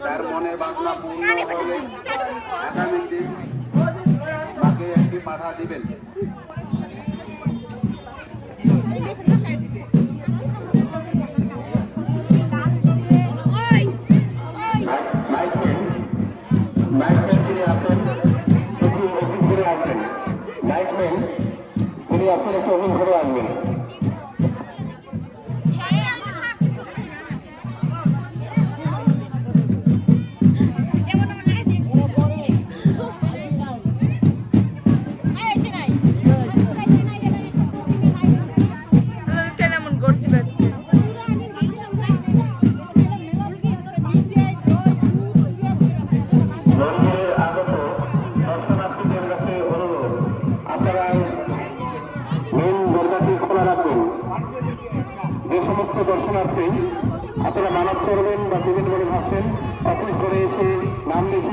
তার মনের বাসনা পূর্ণ হলে আগামী দিন তাকে একটি পাঠা দিবেন। তিনি আপনার একটু অভিন ঘরে আনবেন। যে সমস্ত দর্শনার্থী আপনারা মানব করবেন বা দিবেন বলে ভাবছেন অফিস করে এসে নাম লিখে